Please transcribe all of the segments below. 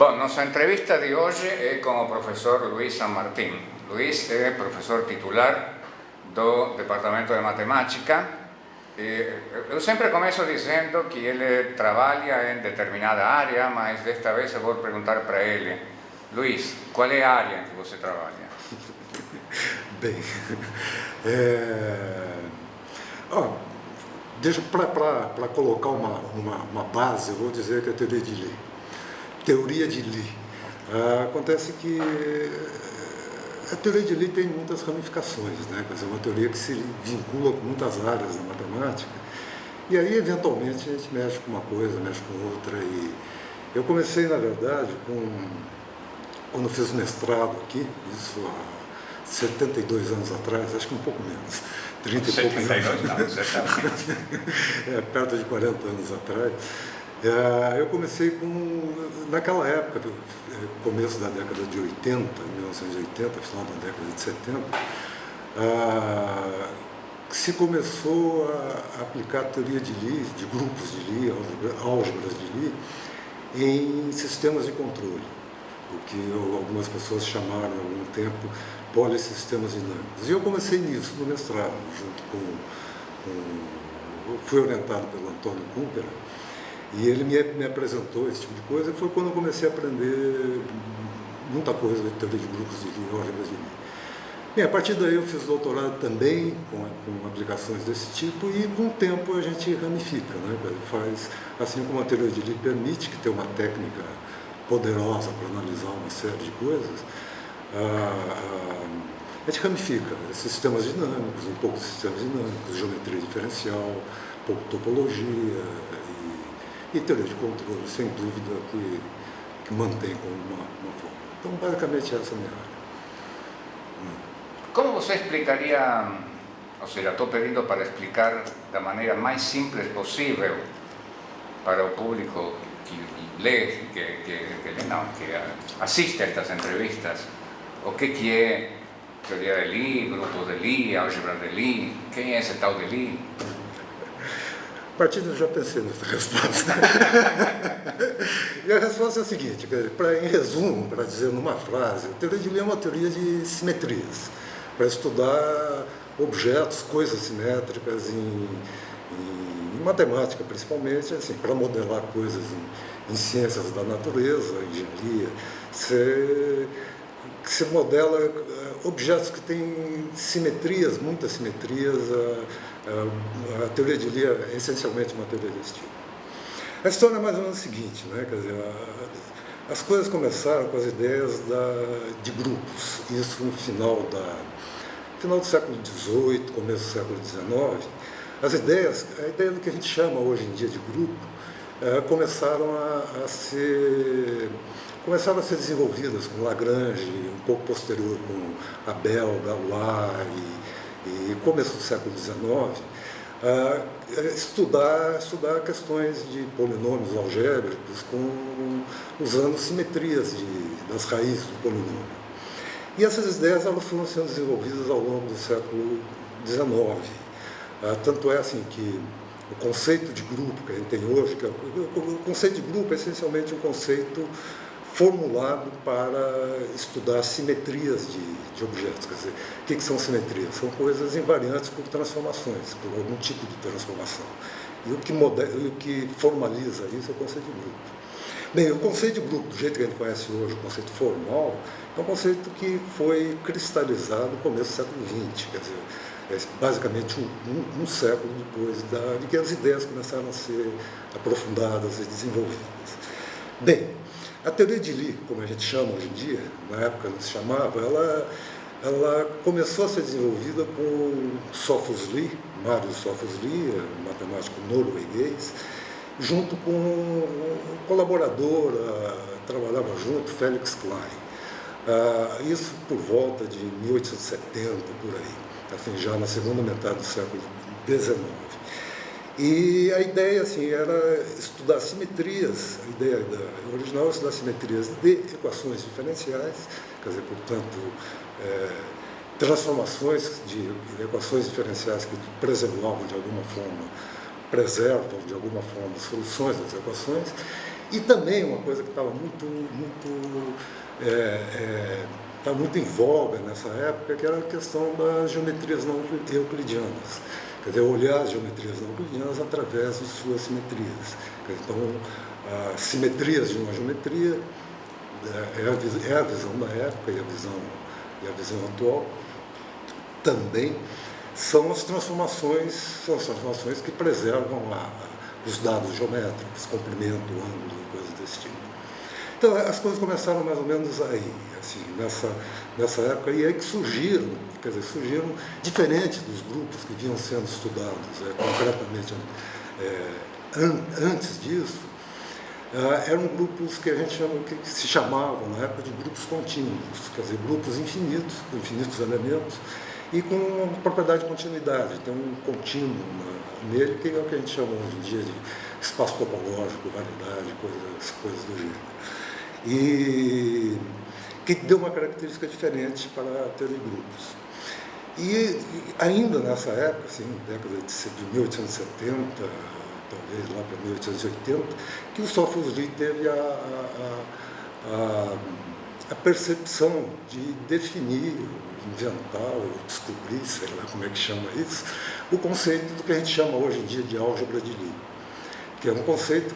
Bom, nossa entrevista de hoje é com o professor Luiz San Martín. Luiz é professor titular do Departamento de Matemática. Eu sempre começo dizendo que ele trabalha em determinada área, mas desta vez eu vou perguntar para ele: Luiz, qual é a área em que você trabalha? Bem, para colocar uma base, eu vou dizer que é a teoria de Lie. Teoria de Lie. Acontece que a teoria de Lie tem muitas ramificações, né? Quer dizer, uma teoria que se vincula com muitas áreas da matemática, e aí, eventualmente, a gente mexe com uma coisa, mexe com outra. E eu comecei, na verdade, quando fiz o mestrado aqui, isso há 72 anos atrás, acho que um pouco menos, 30 e poucos anos. Não, perto de 40 anos atrás. Eu comecei naquela época, começo da década de 80, 1980, final da década de 70, se começou a aplicar a teoria de Lie, de grupos de Lie, álgebras de Lie, em sistemas de controle, o que algumas pessoas chamaram há algum tempo polisistemas dinâmicos. E eu comecei nisso no mestrado, fui orientado pelo Antônio Kumpera, e ele me apresentou esse tipo de coisa, e foi quando eu comecei a aprender muita coisa de teoria de grupos de Lie, álgebras de Lie. Bem, a partir daí eu fiz doutorado também com aplicações desse tipo, e com o tempo a gente ramifica, né? Faz, assim como a teoria de Lie permite, que tem uma técnica poderosa para analisar uma série de coisas, a gente ramifica sistemas dinâmicos, um pouco de sistemas dinâmicos, geometria diferencial, um pouco de topologia e teoria de controle, sem dúvida, que mantém como uma forma. Então, basicamente, essa é a minha área. Como você explicaria, ou seja, estou pedindo para explicar da maneira mais simples possível para o público que lê, que assiste a estas entrevistas, o que é teoria de Lie, grupos de Lie, álgebra de Lie, quem é esse tal de Lie? A partir eu já pensei nessa resposta. E a resposta é a seguinte, em resumo, para dizer numa frase, a teoria de Lie é uma teoria de simetrias, para estudar objetos, coisas simétricas em matemática, principalmente, assim, para modelar coisas em ciências da natureza, engenharia. Se modela objetos que têm simetrias, muitas simetrias. A teoria de Lie é essencialmente uma teoria desse tipo. A história é mais ou menos a seguinte, né? Quer dizer, as coisas começaram com as ideias de grupos, isso no final do século XVIII, começo do século XIX. A ideia do que a gente chama hoje em dia de grupo começaram a ser desenvolvidas com Lagrange, um pouco posterior com Abel, Galois e começo do século XIX, estudar questões de polinômios algébricos usando simetrias das raízes do polinômio. E essas ideias elas foram sendo desenvolvidas ao longo do século XIX. Tanto é assim que o conceito de grupo que a gente tem hoje, o conceito de grupo é essencialmente um conceito formulado para estudar simetrias de objetos. Quer dizer, o que são simetrias? São coisas invariantes por transformações, por algum tipo de transformação. E o que formaliza isso é o conceito de grupo. Bem, o conceito de grupo, do jeito que a gente conhece hoje, o conceito formal, é um conceito que foi cristalizado no começo do século XX, quer dizer, basicamente um século depois de que as ideias começaram a ser aprofundadas e desenvolvidas. Bem, a teoria de Lie, como a gente chama hoje em dia, na época não se chamava, ela começou a ser desenvolvida com Sophus Lie, Marius Sophus Lie, um matemático norueguês, junto com um colaborador, trabalhava junto, Felix Klein. Isso por volta de 1870, por aí, assim, já na segunda metade do século XIX. E a ideia assim, era estudar simetrias, a ideia original era estudar simetrias de equações diferenciais, quer dizer, portanto, transformações de equações diferenciais que preservam de alguma forma soluções das equações, E também uma coisa que estava muito em voga nessa época, que era a questão das geometrias não euclidianas. Quer dizer, olhar as geometrias não euclidianas através de suas simetrias. Então, as simetrias de uma geometria é a visão da época e a visão atual também são as transformações que preservam os dados geométricos, comprimento, ângulo e coisas desse tipo. Então, as coisas começaram mais ou menos aí, assim, nessa época, e aí que surgiram diferente dos grupos que vinham sendo estudados concretamente antes disso, eram grupos que a gente que se chamavam na época de grupos contínuos, quer dizer, grupos infinitos, com infinitos elementos, e com uma propriedade de continuidade. Tem um contínuo nele, que é o que a gente chama hoje em dia de espaço topológico, variedade, coisas do gênero. E que deu uma característica diferente para a teoria de grupos. E ainda nessa época, assim, década de 1870, talvez lá para 1880, que o Sophus-Lee teve a percepção de definir, inventar ou descobrir, sei lá como é que chama isso, o conceito do que a gente chama hoje em dia de álgebra de Lie, que é um conceito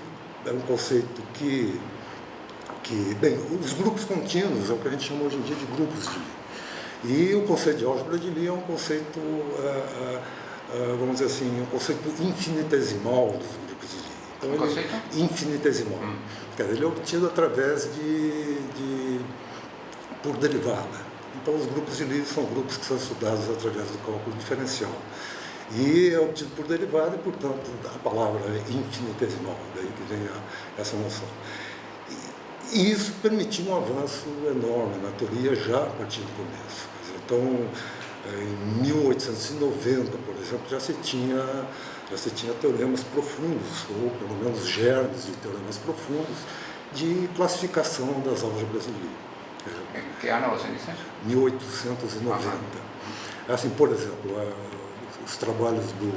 que bem, os grupos contínuos é o que a gente chama hoje em dia de grupos de Lie. E o conceito de álgebra de Lie é um conceito, vamos dizer assim, um conceito infinitesimal dos grupos de Lie. Então, um conceito? Infinitesimal. Quer dizer, ele é obtido através por derivada. Então, os grupos de Lie são grupos que são estudados através do cálculo diferencial. E é obtido por derivada e, portanto, a palavra é infinitesimal, daí que vem essa noção. E isso permitiu um avanço enorme na teoria já a partir do começo. Então, em 1890, por exemplo, já se tinha teoremas profundos, ou pelo menos germes de teoremas profundos, de classificação das álgebras de Lie. Que ano você disse? 1890. Assim, por exemplo, os trabalhos do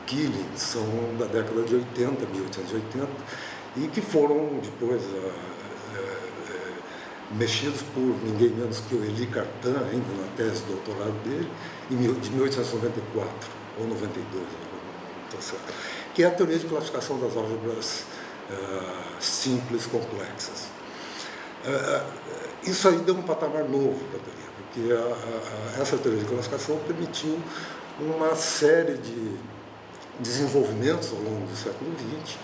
Killing são da década de 80, 1880, e que foram depois mexidos por ninguém menos que o Élie Cartan, ainda na tese de doutorado dele, de 1894 ou 92, que é a teoria de classificação das álgebras simples complexas. Isso aí deu um patamar novo para a teoria, porque essa teoria de classificação permitiu uma série de desenvolvimentos ao longo do século XX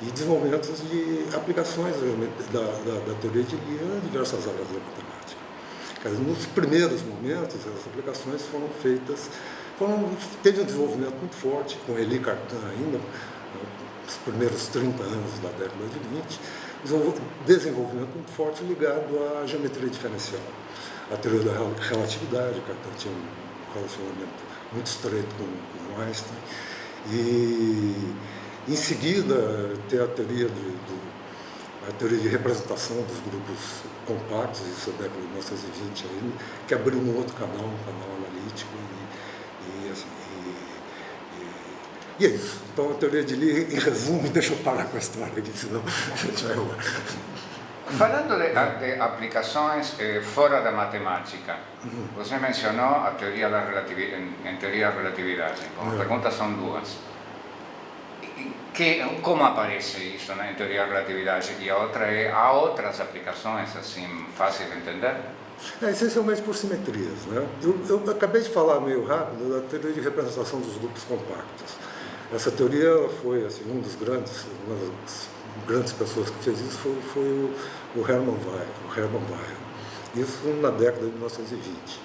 e desenvolvimentos de aplicações da teoria de Lie em diversas áreas da matemática. Quer dizer, nos primeiros momentos, as aplicações foram feitas, teve um desenvolvimento muito forte, com Élie Cartan ainda, nos primeiros 30 anos da década de 20, desenvolvimento muito forte ligado à geometria diferencial, à teoria da relatividade. Cartan tinha um relacionamento muito estreito com Einstein, e em seguida tem a teoria de representação dos grupos compactos, isso é da década de 1920 ainda, que abriu um outro canal, um canal analítico, e é isso. Então a teoria de Lie, em resumo, deixa eu parar com a história aqui, senão a gente vai embora. Falando de aplicações fora da matemática, você mencionou a teoria em teoria da relatividade. As perguntas são duas. Como aparece isso em teoria da relatividade? E a outra é, há outras aplicações assim fáceis de entender? Essencialmente por simetrias, né? Eu acabei de falar meio rápido da teoria de representação dos grupos compactos. Essa teoria foi assim, uma das grandes pessoas que fez isso foi o Hermann Weyl. Isso na década de 1920.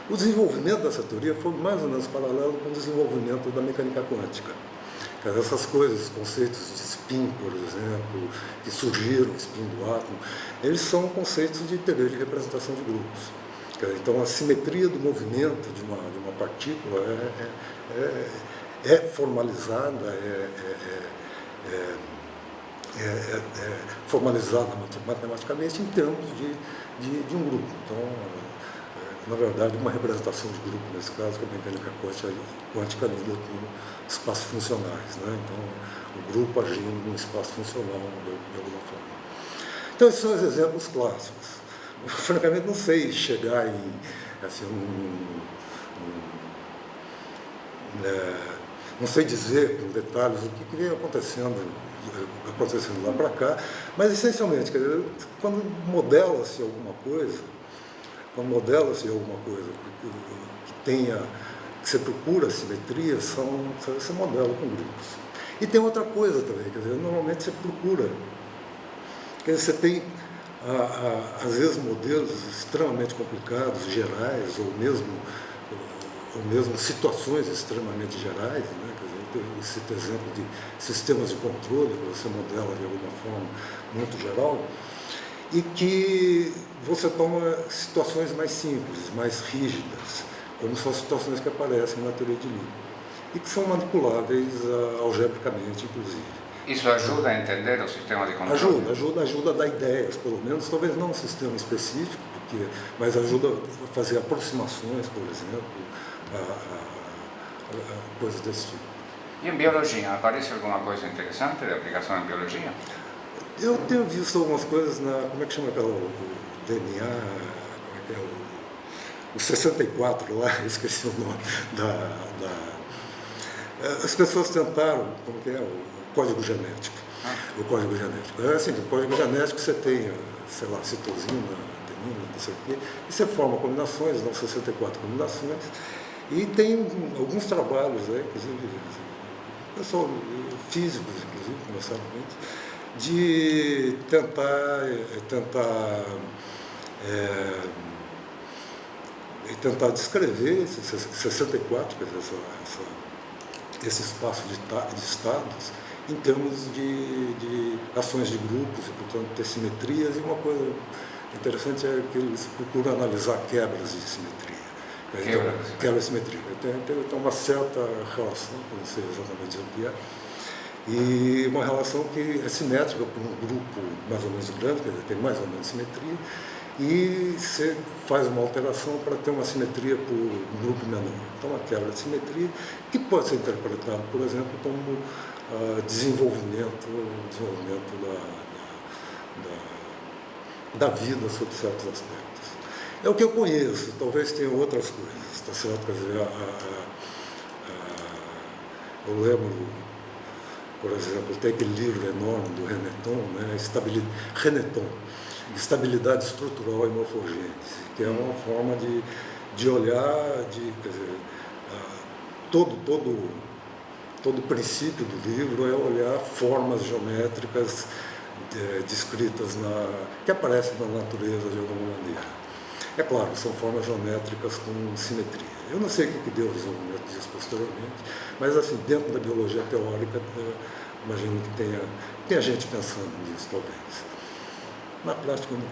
O desenvolvimento dessa teoria foi mais ou menos paralelo com o desenvolvimento da mecânica quântica. Essas coisas, conceitos de spin, por exemplo, que surgiram, spin do átomo, eles são conceitos de teoria de representação de grupos. Então, a simetria do movimento de uma partícula é formalizada, formalizada matematicamente em termos de um grupo. Então, na verdade, uma representação de grupo, nesse caso, que a mecânica quântica lida com espaços funcionais, né? Então, o grupo agindo num espaço funcional, de alguma forma. Então, esses são os exemplos clássicos. Eu, francamente, não sei chegar em, assim, não sei dizer com detalhes o que vem acontecendo lá para cá, mas, essencialmente, quer dizer, quando modela-se alguma coisa que você procura simetria, você modela com grupos. E tem outra coisa também, quer dizer, normalmente você procura, quer dizer, você tem, às vezes, modelos extremamente complicados, gerais, ou mesmo situações extremamente gerais, né? Quer dizer, eu cito exemplo de sistemas de controle, que você modela de alguma forma muito geral, e que você toma situações mais simples, mais rígidas, como são as situações que aparecem na teoria de Lie, e que são manipuláveis algebricamente, inclusive. Isso ajuda a entender o sistema de controle? Ajuda a dar ideias, pelo menos, talvez não um sistema específico, mas ajuda a fazer aproximações, por exemplo, a coisas desse tipo. E em biologia, aparece alguma coisa interessante de aplicação em biologia? Eu tenho visto algumas coisas como é que chama aquela, o DNA, como é que é, o 64 lá, eu esqueci o nome, as pessoas tentaram, como que é, o código genético. O código genético. É assim, no código genético você tem, sei lá, citosina, adenina, não sei o quê, e você forma combinações, dão 64 combinações, e tem alguns trabalhos, inclusive, pessoal, físicos, inclusive, começaram com isso, de tentar descrever esses 64, quer dizer, esse espaço de estados, em termos de ações de grupos, e, portanto, ter simetrias, e uma coisa interessante é que eles procuram analisar quebras de simetria. Quebra de simetria. Tem uma certa relação, não sei exatamente dizer o que é, e uma relação que é simétrica para um grupo mais ou menos grande, quer dizer, tem mais ou menos simetria, e você faz uma alteração para ter uma simetria para um grupo menor. Então, uma quebra de simetria que pode ser interpretada, por exemplo, como desenvolvimento da vida sob certos aspectos. É o que eu conheço, talvez tenha outras coisas, está certo? Quer dizer, eu lembro, por exemplo, tem aquele livro enorme do Reneton, né? Reneton, Estabilidade Estrutural e Morfogênese, que é uma forma de olhar, quer dizer, todo o princípio do livro é olhar formas geométricas descritas que aparecem na natureza de alguma maneira. É claro, são formas geométricas com simetria. Eu não sei o que deu o desenvolvimento disso posteriormente, mas, assim, dentro da biologia teórica, imagino que tenha gente pensando nisso, talvez. Na prática, eu não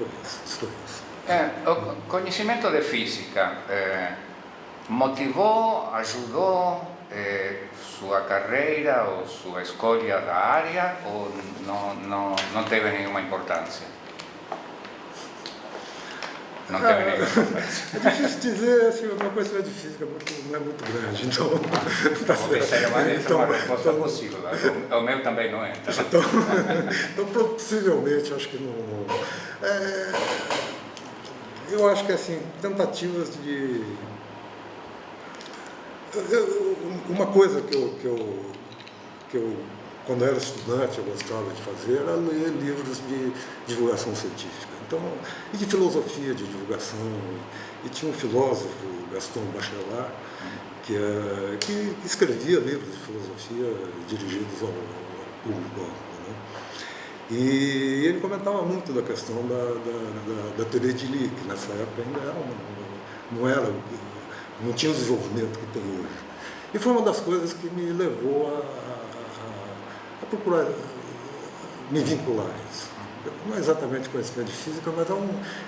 desconheço. O conhecimento de física motivou, ajudou sua carreira ou sua escolha da área, ou não teve nenhuma importância? Não teve nenhuma importância. É difícil dizer, assim, uma coisa de física não é muito grande, então... É uma resposta possível, o meu também não é. Então, possivelmente, acho que não... eu acho que, assim, tentativas de... Uma coisa que eu, quando era estudante, eu gostava de fazer era ler livros de divulgação científica. Então, e de filosofia de divulgação. E tinha um filósofo, Gaston Bachelard, que escrevia livros de filosofia dirigidos ao público amplo, né? E ele comentava muito da questão da teoria de Lie, que nessa época ainda não tinha o desenvolvimento que tem hoje. E foi uma das coisas que me levou a procurar me vincular a isso. Não é exatamente conhecimento de física, mas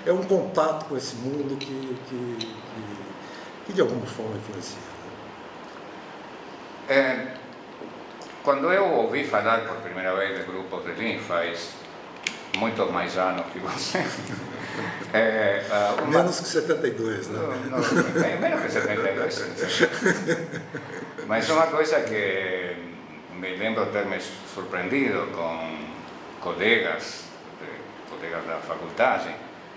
é um contato com esse mundo que de alguma forma influencia. Quando eu ouvi falar por primeira vez de grupos de Lie, faz muitos mais anos que você. Menos que 72, né? Menos que 72, sim. Mas uma coisa que me lembro ter me surpreendido com colegas da faculdade,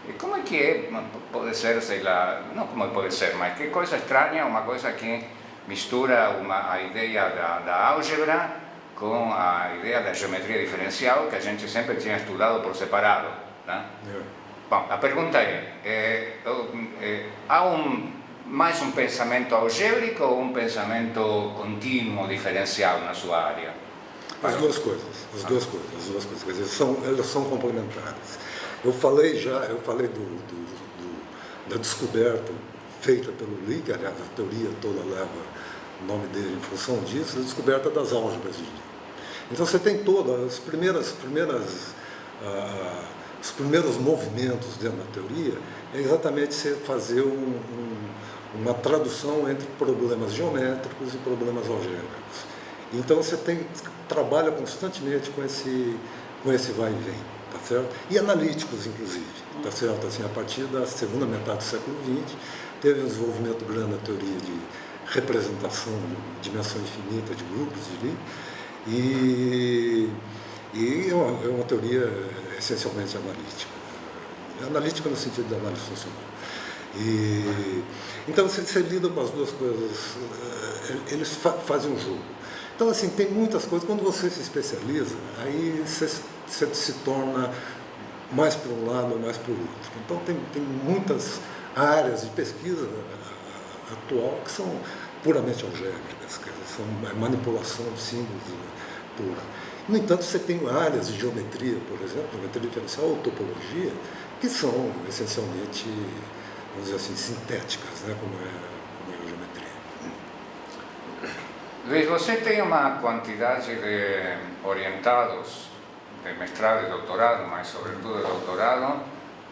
e como é que pode ser, sei lá, não como pode ser, mas que coisa estranha, uma coisa que mistura a ideia da álgebra com a ideia da geometria diferencial, que a gente sempre tinha estudado por separado, né? Bom, a pergunta há mais um pensamento algébrico ou um pensamento contínuo diferencial na sua área? As duas coisas. Quer dizer, elas são complementares. Eu falei da descoberta feita pelo Lie, que aliás a teoria toda leva o nome dele em função disso, a descoberta das álgebras de Lie. Então você tem todas os primeiros movimentos dentro da teoria, é exatamente você fazer uma tradução entre problemas geométricos e problemas algébricos. Então você trabalha constantemente com esse vai e vem, tá certo? E analíticos, inclusive, tá certo? Assim, a partir da segunda metade do século XX, teve um desenvolvimento grande na teoria de representação de dimensão infinita de grupos de Lie, e é uma teoria essencialmente analítica no sentido da análise funcional. Então você lida com as duas coisas, eles fazem um jogo. Então assim, tem muitas coisas, quando você se especializa, aí você se torna mais para um lado ou mais para o outro. Então tem muitas áreas de pesquisa atual que são puramente algébricas, quer dizer, são manipulação de símbolos pura. No entanto, você tem áreas de geometria, por exemplo, geometria diferencial ou topologia, que são essencialmente, vamos dizer assim, sintéticas, né, como é a geometria. Luiz, você tem uma quantidade de orientados de mestrado e doutorado, mas sobretudo de doutorado,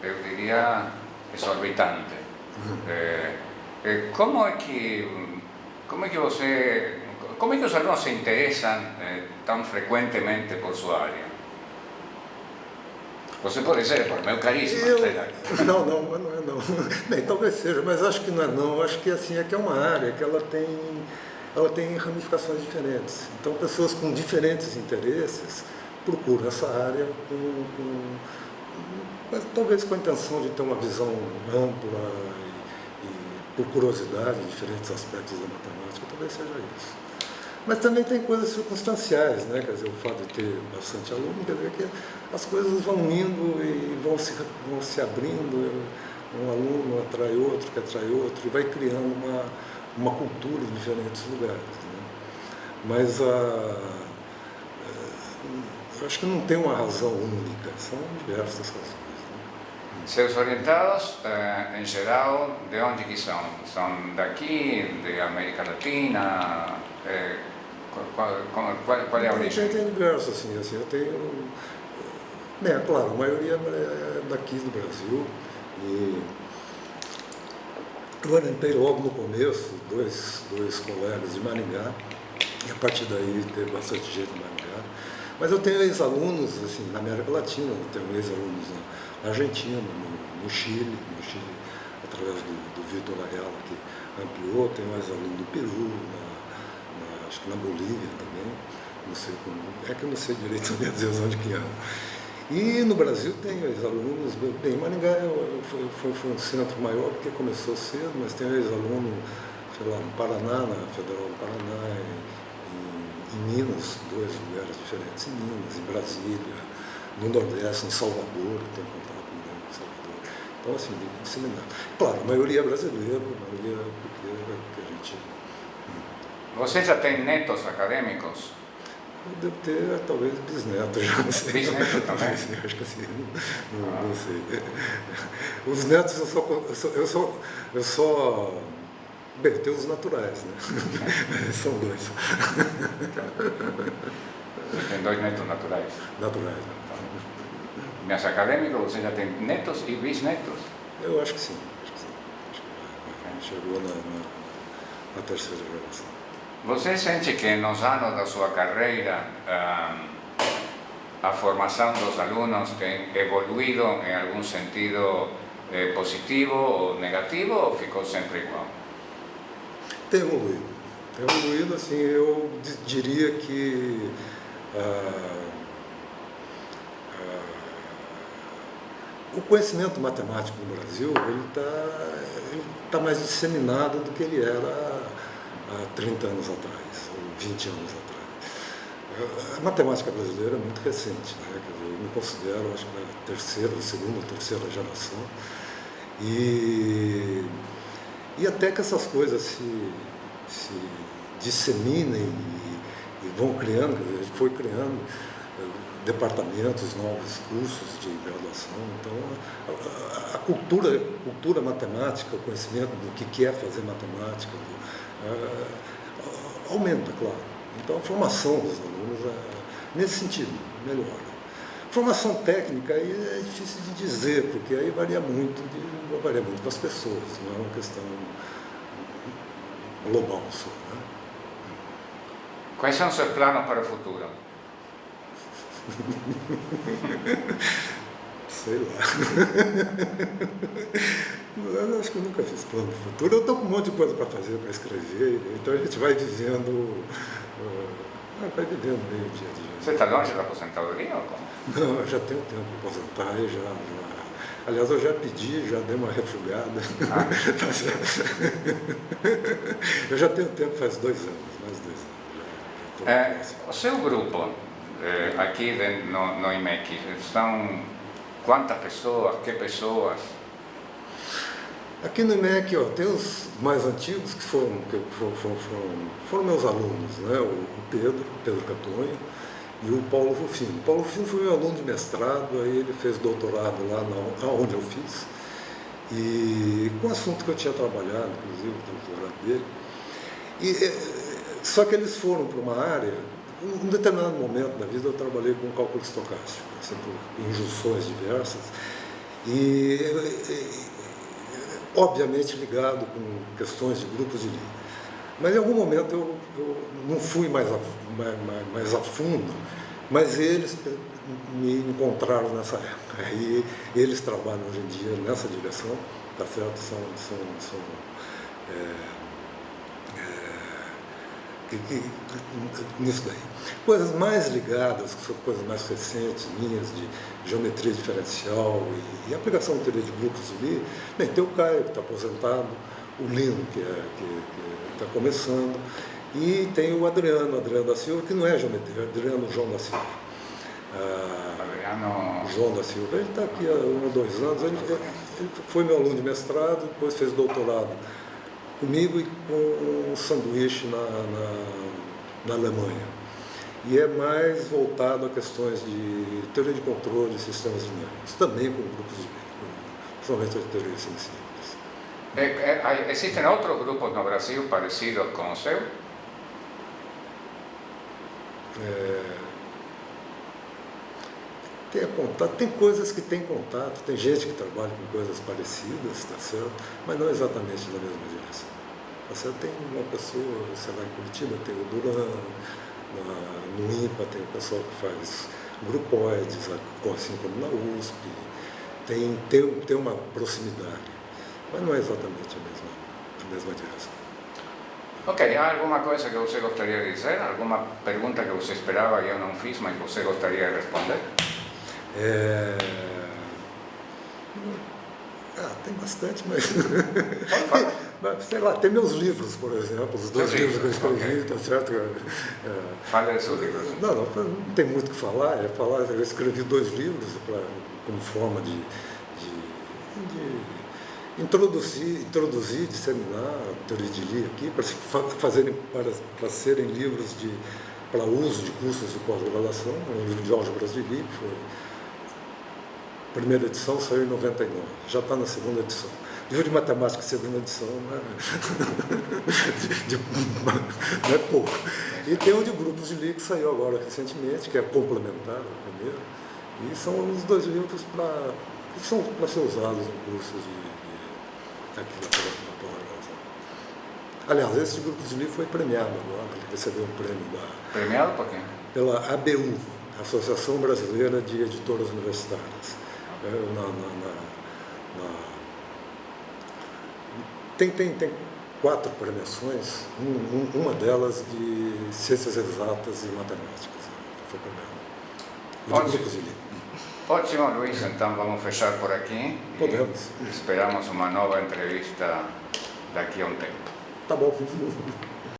eu diria exorbitante. Como é que os alunos se interessam tão frequentemente por sua área? Você pode dizer, por meu carisma, Não. Bem, talvez seja, mas acho que não é não. Acho que assim, é que é uma área que ela tem ramificações diferentes. Então, pessoas com diferentes interesses procuram essa área talvez com a intenção de ter uma visão ampla e por curiosidade em diferentes aspectos da matemática, talvez seja isso. Mas também tem coisas circunstanciais, né? Quer dizer, o fato de ter bastante aluno, quer dizer que as coisas vão indo e vão se abrindo, um aluno atrai outro, que atrai outro, e vai criando uma cultura em diferentes lugares. Né? Mas acho que não tem uma razão única, são diversas razões. Né? Seus orientados, em geral, de onde que são? São daqui, de América Latina? Qual é a origem? Tem diversos, assim, eu tenho... claro, a maioria é daqui do Brasil, e eu orientei logo no começo dois colegas de Maringá, e a partir daí teve bastante gente de Maringá. Mas eu tenho ex-alunos assim, na América Latina, eu tenho ex-alunos na Argentina, no Chile, através do Vitor Ayala, que ampliou, tenho ex-aluno do Peru, acho que na Bolívia também, não sei como, é que eu não sei direito dizer onde que é. E no Brasil tem ex-alunos, bem, Maringá foi um centro maior porque começou cedo, mas tem ex-aluno, sei lá, no Paraná, na Federal do Paraná, em Minas, dois lugares diferentes, em Minas, em Brasília, no Nordeste, em Salvador, tem contato com Salvador. Então, assim, disseminado. Claro, a maioria é brasileira, a maioria que a gente... Você já tem netos acadêmicos? Eu devo ter, talvez, bisnetos, já não sei. Bisnetos também? Acho que assim, não sei. Os netos eu só bem, tem os naturais, né? São dois. Você tem dois netos naturais? Naturais, né? Mas acadêmicos, você já tem netos e bisnetos? Eu acho que sim. Acho que chegou na terceira geração. Você sente que nos anos da sua carreira a formação dos alunos tem evoluído em algum sentido positivo ou negativo, ou ficou sempre igual? Tem evoluído. Tem evoluído, assim, eu diria que o conhecimento matemático no Brasil ele tá mais disseminado do que ele era há 30 anos atrás, ou 20 anos atrás. A matemática brasileira é muito recente, né? Quer dizer, eu me considero, acho que segunda ou terceira geração, e até que essas coisas se disseminem e vão criando, a gente foi criando departamentos, novos cursos de graduação. Então, a cultura matemática, o conhecimento do que é fazer matemática, aumenta, claro. Então, a formação dos alunos, nesse sentido, melhora. Formação técnica aí é difícil de dizer, porque aí varia muito com as pessoas, não é uma questão global só, né? Quais são os seus planos para o futuro? Sei lá. Eu acho que eu nunca fiz plano do futuro. Eu estou com um monte de coisa para fazer, para escrever, então a gente vai vivendo meio dia a dia. Você está longe da aposentadoria ou como? Não, eu já tenho tempo para aposentar e aliás, eu já pedi, já dei uma refugada. Tá certo. Eu já tenho tempo faz 2 anos, mais 2 anos. O seu grupo aqui no IMEC são quantas pessoas, que pessoas? Aqui no IMEC, tem os mais antigos que foram meus alunos, né? O Pedro Catonho, e o Paulo Rufino. O Paulo Rufino foi meu aluno de mestrado, aí ele fez doutorado lá onde eu fiz, e com o assunto que eu tinha trabalhado, inclusive o doutorado dele. Só que eles foram para uma área, em um determinado momento da vida eu trabalhei com cálculo estocástico, assim, por injunções diversas, e obviamente ligado com questões de grupos de Lie. Mas em algum momento eu não fui mais a fundo, mas eles me encontraram nessa época. E eles trabalham hoje em dia nessa direção, tá certo? Nisso daí. Coisas mais ligadas, que são coisas mais recentes, minhas, de geometria diferencial e aplicação de teoria de grupos de Lie. Bem, tem o Caio, que está aposentado, o Lino, que está começando, e tem o Adriano da Silva, que não é geometria, Adriano João da Silva. João da Silva, ele está aqui há 1 ou 2 anos, ele foi meu aluno de mestrado, depois fez doutorado comigo e com um sanduíche na Alemanha. E é mais voltado a questões de teoria de controle de sistemas dinâmicos, também com grupos de principalmente de teoria sensíveis. Existem outros grupos no Brasil parecidos com o seu? Tem coisas que têm contato, tem gente que trabalha com coisas parecidas, tá certo? Mas não exatamente na mesma direção. Tá certo? Tem uma pessoa, sei lá, em Curitiba tem o Duran, no INPA tem o pessoal que faz grupoides, assim como na USP, tem uma proximidade, mas não é exatamente a mesma direção. Ok, há alguma coisa que você gostaria de dizer? Alguma pergunta que você esperava e eu não fiz, mas você gostaria de responder? Tem bastante, mas sei lá, tem meus livros, por exemplo, os 2 livros que eu escrevi, tá certo? Fale dos seus livros. Não tem muito o que falar, eu escrevi 2 livros como forma de introduzir, disseminar a teoria de Lie aqui, para serem livros para uso de cursos de pós-graduação, um livro de álgebras de Lie, que foi a primeira edição, saiu em 99, já está na 2ª edição. Livro de matemática, 2ª edição, não é pouco. E tem um de grupos de Lie que saiu agora recentemente, que é complementar ao primeiro, e são os 2 livros que são para ser usados em cursos aqui na pós-graduação. Aliás, esse grupo de Lie foi premiado agora, ele recebeu um prêmio Premiado por quem? Pela ABU, Associação Brasileira de Editoras Universitárias. Tem 4 premiações, uma delas de Ciências Exatas e Matemáticas, foi premiada. De grupos de livro. Ótimo, Luís, então vamos fechar por aqui. Podemos. Esperamos uma nova entrevista daqui a um tempo. Tá bom.